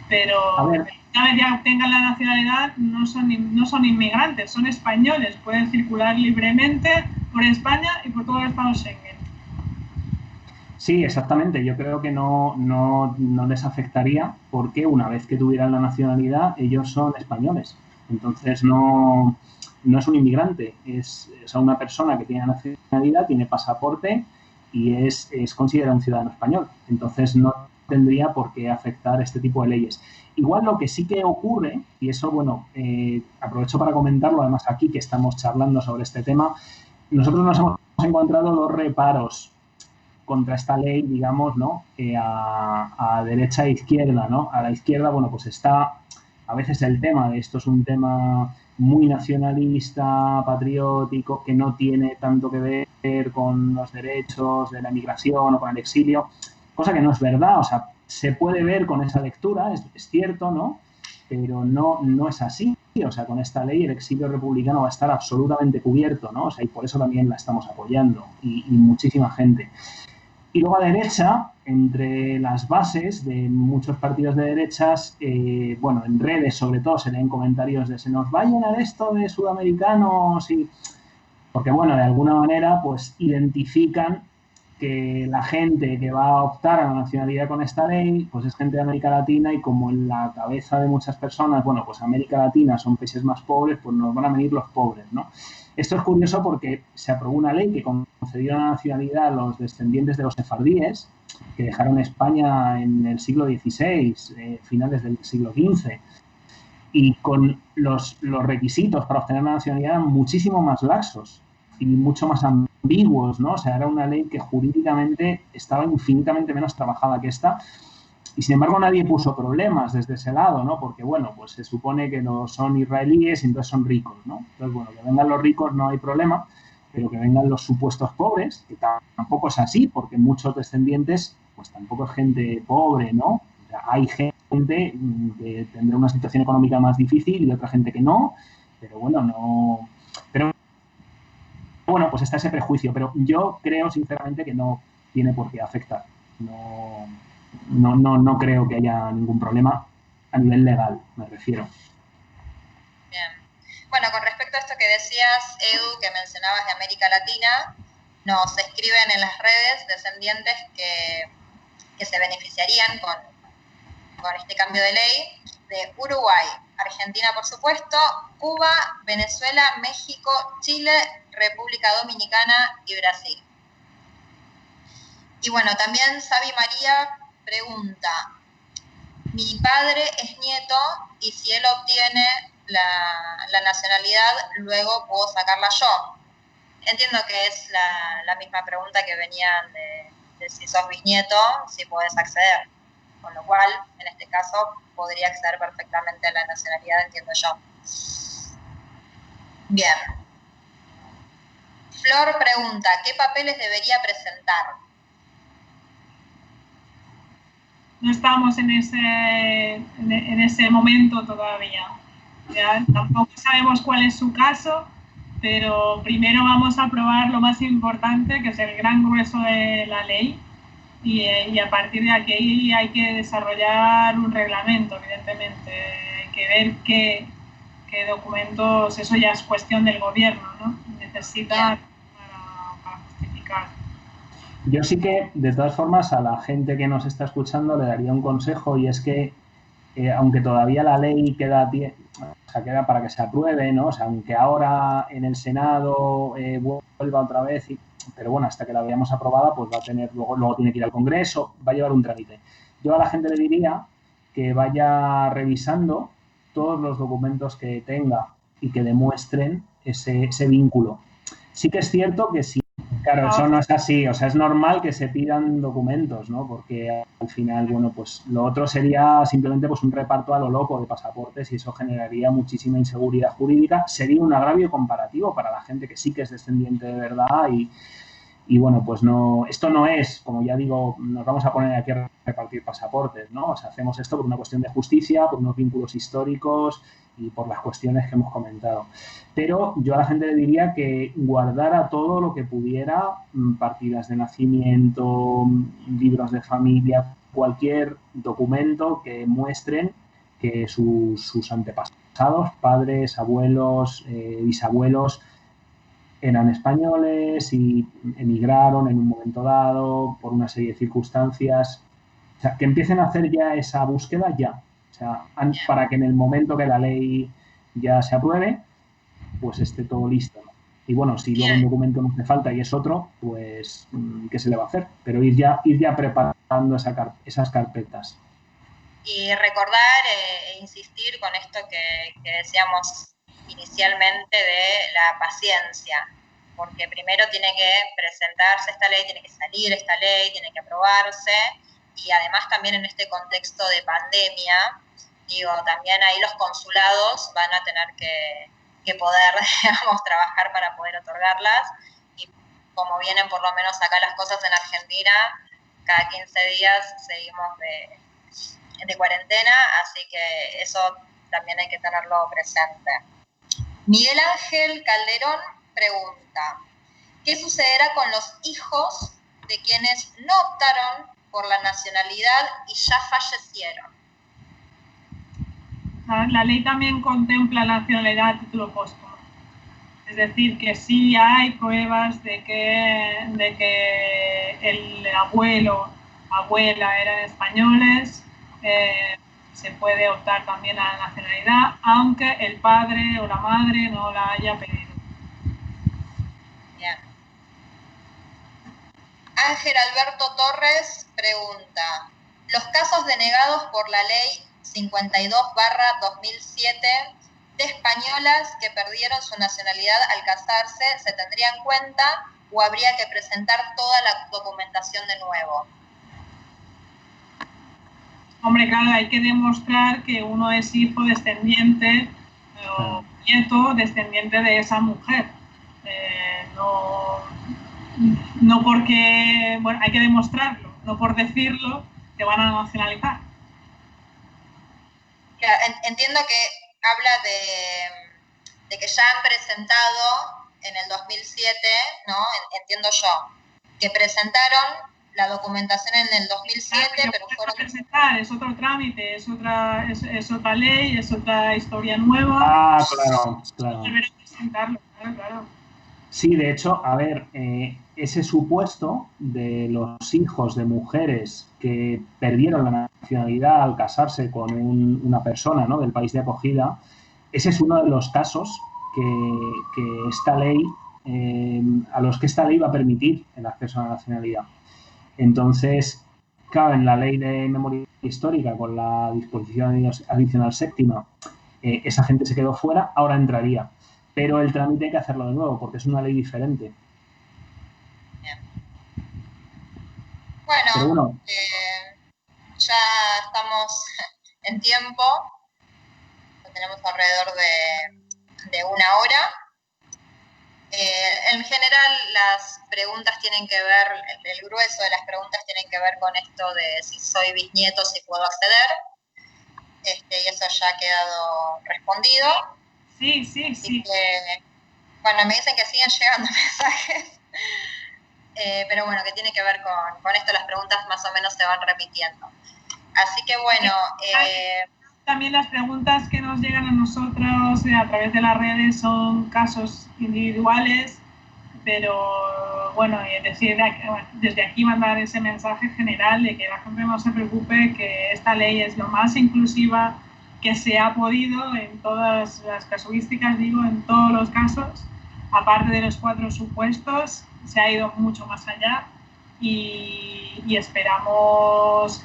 Pero una vez ya obtengan la nacionalidad, no son inmigrantes, son españoles. Pueden circular libremente por España y por todo el Estado Schengen. Sí, exactamente. Yo creo que no les afectaría porque una vez que tuvieran la nacionalidad, ellos son españoles. Entonces no es un inmigrante, es una persona que tiene nacionalidad, tiene pasaporte y es considerado un ciudadano español. Entonces no tendría por qué afectar este tipo de leyes. Igual lo que sí que ocurre, y eso, bueno, aprovecho para comentarlo, además aquí que estamos charlando sobre este tema, nosotros nos hemos encontrado dos reparos contra esta ley, digamos, ¿no? A derecha e izquierda, ¿no? A la izquierda, bueno, pues está a veces el tema de esto es un tema muy nacionalista, patriótico, que no tiene tanto que ver con los derechos de la migración o con el exilio, cosa que no es verdad, o sea, se puede ver con esa lectura, es cierto, ¿no? Pero no es así, o sea, con esta ley el exilio republicano va a estar absolutamente cubierto, ¿no? O sea, y por eso también la estamos apoyando, y muchísima gente. Y luego a derecha, entre las bases de muchos partidos de derechas, bueno, en redes sobre todo se leen comentarios de se nos va a llenar esto de sudamericanos, y porque, bueno, de alguna manera, pues identifican que la gente que va a optar a la nacionalidad con esta ley, pues es gente de América Latina y como en la cabeza de muchas personas, bueno, pues América Latina son países más pobres, pues nos van a venir los pobres, ¿no? Esto es curioso porque se aprobó una ley que concedió la nacionalidad a los descendientes de los sefardíes, que dejaron España en el siglo XVI, finales del siglo XV, y con los requisitos para obtener la nacionalidad eran muchísimo más laxos y mucho más ambiguos, ¿no? O sea, era una ley que jurídicamente estaba infinitamente menos trabajada que esta. Y sin embargo nadie puso problemas desde ese lado, ¿no? Porque, bueno, pues se supone que no son israelíes y entonces son ricos, ¿no? Entonces, bueno, que vengan los ricos no hay problema, pero que vengan los supuestos pobres, que tampoco es así, porque muchos descendientes, pues tampoco es gente pobre, ¿no? O sea, hay gente que tendrá una situación económica más difícil y otra gente que no, pero bueno, no... Pero bueno, pues está ese prejuicio, pero yo creo sinceramente que no tiene por qué afectar. No creo que haya ningún problema a nivel legal, me refiero. Bien. Bueno, con respecto a esto que decías, Edu, que mencionabas de América Latina, nos escriben en las redes descendientes que se beneficiarían con este cambio de ley de Uruguay, Argentina, por supuesto, Cuba, Venezuela, México, Chile, República Dominicana y Brasil. Y bueno, también Sabi María pregunta, mi padre es nieto y si él obtiene la nacionalidad, luego puedo sacarla yo. Entiendo que es la misma pregunta que venían de si sos bisnieto, si podés acceder. Con lo cual, en este caso, podría acceder perfectamente a la nacionalidad, entiendo yo. Bien. Flor pregunta, ¿qué papeles debería presentar? No estamos en ese momento todavía. Ya, tampoco sabemos cuál es su caso, pero primero vamos a probar lo más importante, que es el gran grueso de la ley, y a partir de aquí hay que desarrollar un reglamento, evidentemente. Hay que ver qué documentos, eso ya es cuestión del gobierno, ¿no? Necesita para justificar. Yo sí que, de todas formas, a la gente que nos está escuchando le daría un consejo, y es que, aunque todavía la ley queda para que se apruebe, ¿no? O sea, aunque ahora en el Senado vuelva otra vez, pero bueno, hasta que la veamos aprobada, pues va a tener, luego tiene que ir al Congreso, va a llevar un trámite. Yo a la gente le diría que vaya revisando todos los documentos que tenga y que demuestren ese vínculo. Sí que es cierto que si Claro, eso no es así, o sea, es normal que se pidan documentos, ¿no? Porque al final, bueno, pues lo otro sería simplemente pues un reparto a lo loco de pasaportes y eso generaría muchísima inseguridad jurídica, sería un agravio comparativo para la gente que sí que es descendiente de verdad y bueno, pues no, esto no es, como ya digo, nos vamos a poner aquí a repartir pasaportes, ¿no? O sea, hacemos esto por una cuestión de justicia, por unos vínculos históricos y por las cuestiones que hemos comentado. Pero yo a la gente le diría que guardara todo lo que pudiera, partidas de nacimiento, libros de familia, cualquier documento que muestren que sus antepasados, padres, abuelos, bisabuelos, eran españoles y emigraron en un momento dado por una serie de circunstancias. O sea, que empiecen a hacer ya esa búsqueda ya. O sea, para que en el momento que la ley ya se apruebe, pues esté todo listo, ¿no? Y bueno, si luego un documento no hace falta y es otro, pues ¿qué se le va a hacer? Pero ir ya preparando esas carpetas. Y recordar e insistir con esto que decíamos inicialmente de la paciencia, porque primero tiene que presentarse esta ley, tiene que salir esta ley, tiene que aprobarse, y además también en este contexto de pandemia, digo, también ahí los consulados van a tener que poder, digamos, trabajar para poder otorgarlas, y como vienen por lo menos acá las cosas en Argentina, cada 15 días seguimos de cuarentena, así que eso también hay que tenerlo presente. Miguel Ángel Calderón pregunta, ¿qué sucederá con los hijos de quienes no optaron por la nacionalidad y ya fallecieron? La ley también contempla la nacionalidad a título póstumo. Es decir, que sí hay pruebas de que el abuelo, abuela eran españoles, se puede optar también a la nacionalidad, aunque el padre o la madre no la haya pedido. Bien. Ángel Alberto Torres pregunta, ¿los casos denegados por la ley 52/2007 de españolas que perdieron su nacionalidad al casarse se tendrían en cuenta o habría que presentar toda la documentación de nuevo? Hombre, claro, hay que demostrar que uno es hijo descendiente o nieto descendiente de esa mujer. No porque, bueno, hay que demostrarlo, no por decirlo te van a nacionalizar. Entiendo que habla de que ya han presentado en el 2007, ¿no? Entiendo yo, que presentaron la documentación en el 2007, claro, pero fueron... presentar, es otro trámite, es otra ley, es otra historia nueva. Ah, claro. Deberán presentarlo, claro. Sí, de hecho, a ver, ese supuesto de los hijos de mujeres que perdieron la nacionalidad al casarse con una persona, ¿no?, del país de acogida, ese es uno de los casos que esta ley, a los que esta ley va a permitir el acceso a la nacionalidad. Entonces, claro, en la ley de memoria histórica, con la disposición adicional séptima, esa gente se quedó fuera, ahora entraría. Pero el trámite hay que hacerlo de nuevo, porque es una ley diferente. Bien. Bueno, ya estamos en tiempo, lo tenemos alrededor de una hora. En general las preguntas tienen que ver, el grueso de las preguntas tienen que ver con esto de si soy bisnieto, si puedo acceder, y eso ya ha quedado respondido. Sí. Que, bueno, me dicen que siguen llegando mensajes, pero bueno, que tiene que ver con esto, las preguntas más o menos se van repitiendo. Así que bueno... También las preguntas que nos llegan a nosotros a través de las redes son casos individuales, pero bueno, desde aquí mandar ese mensaje general de que la gente no se preocupe, que esta ley es lo más inclusiva que se ha podido en todas las casuísticas, digo, en todos los casos, aparte de los 4 supuestos, se ha ido mucho más allá y esperamos,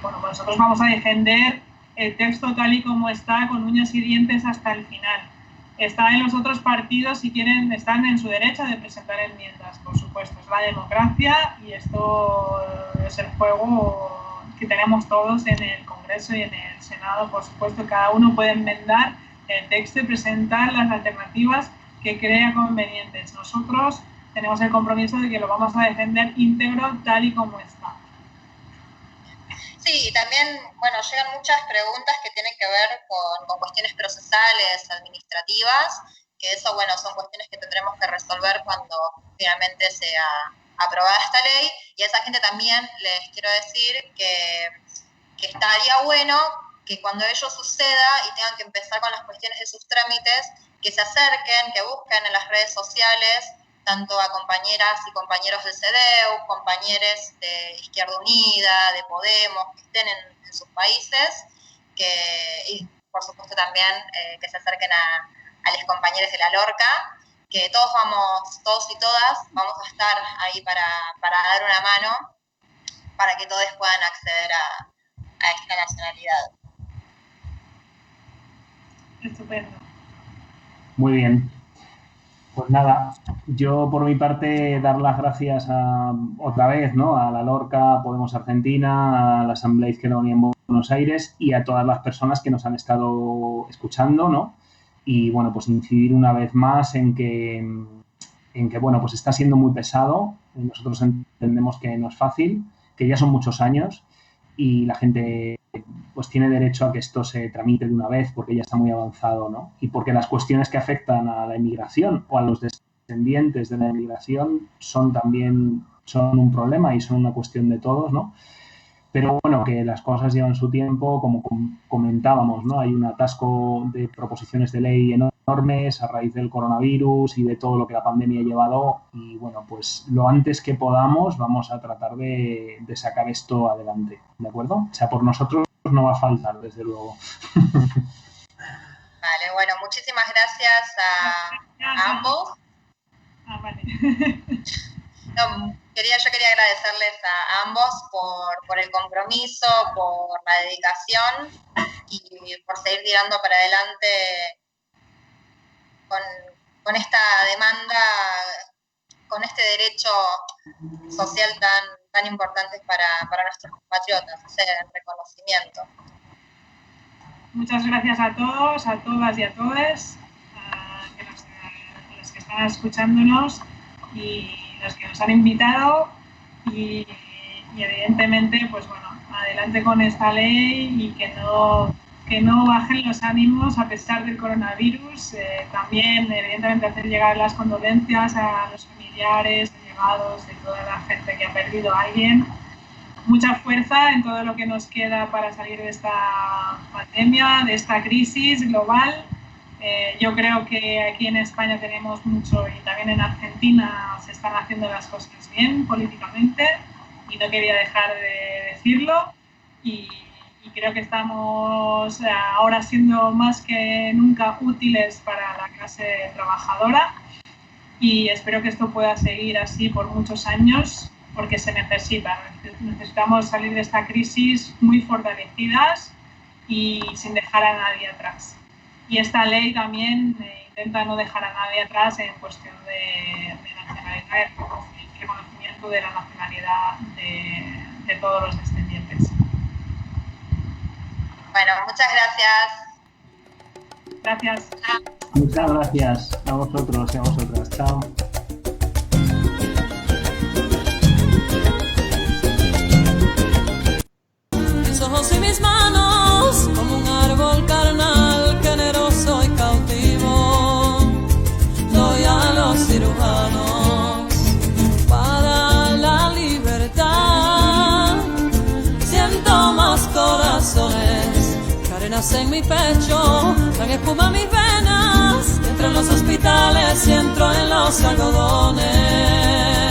bueno, nosotros vamos a defender el texto tal y como está, con uñas y dientes hasta el final. está en los otros partidos, si quieren, están en su derecho de presentar enmiendas, por supuesto, es la democracia y esto es el juego que tenemos todos en el Congreso y en el Senado, por supuesto, cada uno puede enmendar el texto y presentar las alternativas que crea convenientes. Nosotros tenemos el compromiso de que lo vamos a defender íntegro tal y como está. Sí, también, bueno, llegan muchas preguntas que tienen que ver con cuestiones procesales, administrativas, que eso, bueno, son cuestiones que tendremos que resolver cuando finalmente sea aprobada esta ley. Y a esa gente también les quiero decir que estaría bueno que cuando ello suceda y tengan que empezar con las cuestiones de sus trámites, que se acerquen, que busquen en las redes sociales, tanto a compañeras y compañeros del CDEU, compañeros de Izquierda Unida, de Podemos, que estén en sus países, y por supuesto también que se acerquen a los compañeros de la Lorca, que todos y todas vamos a estar ahí para dar una mano, para que todos puedan acceder a esta nacionalidad. Estupendo. Muy bien. Pues nada, yo por mi parte dar las gracias otra vez, ¿no? A la Lorca, Podemos Argentina, a la Asamblea Izquierda Unida en Buenos Aires y a todas las personas que nos han estado escuchando, ¿no? Y bueno, pues incidir una vez más en que bueno, pues está siendo muy pesado. Nosotros entendemos que no es fácil, que ya son muchos años y la gente pues tiene derecho a que esto se tramite de una vez porque ya está muy avanzado, ¿no? Y porque las cuestiones que afectan a la inmigración o a los descendientes de la inmigración son un problema y son una cuestión de todos, ¿no? Pero bueno, que las cosas llevan su tiempo, como comentábamos, ¿no? Hay un atasco de proposiciones de ley enormes a raíz del coronavirus y de todo lo que la pandemia ha llevado y bueno, pues lo antes que podamos vamos a tratar de sacar esto adelante, ¿de acuerdo? O sea, por nosotros no va a faltar, desde luego. Vale, bueno, muchísimas gracias a ambos. Vale. No, yo quería agradecerles a ambos por el compromiso, por la dedicación y por seguir tirando para adelante con esta demanda, con este derecho social tan importante para nuestros compatriotas, ese reconocimiento. Muchas gracias a todos, a todas y a todos, los que están escuchándonos y los que nos han invitado y evidentemente, pues bueno, adelante con esta ley y que no bajen los ánimos a pesar del coronavirus. También, evidentemente, hacer llegar las condolencias a los familiares, allegados, de toda la gente que ha perdido a alguien. Mucha fuerza en todo lo que nos queda para salir de esta pandemia, de esta crisis global. Yo creo que aquí en España tenemos mucho y también en Argentina se están haciendo las cosas bien políticamente y no quería dejar de decirlo y creo que estamos ahora siendo más que nunca útiles para la clase trabajadora y espero que esto pueda seguir así por muchos años porque se necesitamos salir de esta crisis muy fortalecidas y sin dejar a nadie atrás. Y esta ley también intenta no dejar a nadie atrás en cuestión de nacionalidad, el reconocimiento de la nacionalidad de todos los descendientes. Bueno, muchas gracias. Gracias. Muchas gracias a vosotros y a vosotras. Chao. Mis ojos y mis manos, como un árbol carnal, generoso y cautivo, doy a los cirujanos para la libertad. Siento más corazones, cadenas en mi pecho, dan espuma mis venas, entro en los hospitales y entro en los algodones.